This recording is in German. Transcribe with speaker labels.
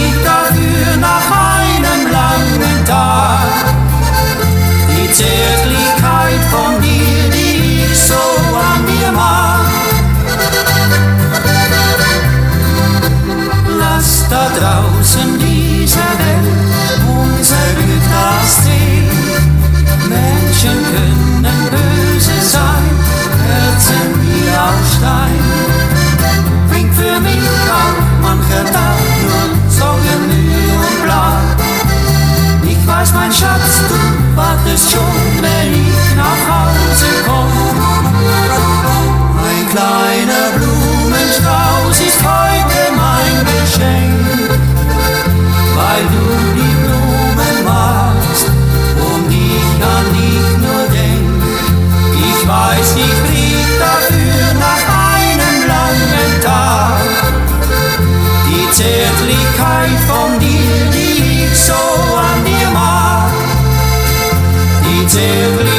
Speaker 1: krieg dafür nach einem langen Tag die Zärtlichkeit von dir, die ich so an dir mag. Lass da draußen diese Welt unser Glück erzählen. Menschen können böse sein, Herzen wie aus Stein. Bringt für mich auch mancher Tag nur Sorgen, Mühe und Blag. Ich weiß, mein Schatz, du wartest schon, wenn ich nach Hause komm. Ein kleiner Blumenstrauß ist heute mein Geschenk, weil du die Blumen magst und ich an dich nur denk. Ich weiß, ich krieg dafür nach einem langen Tag die Zärtlichkeit von dir, die ich so an dir mag. Die Zärtlichkeit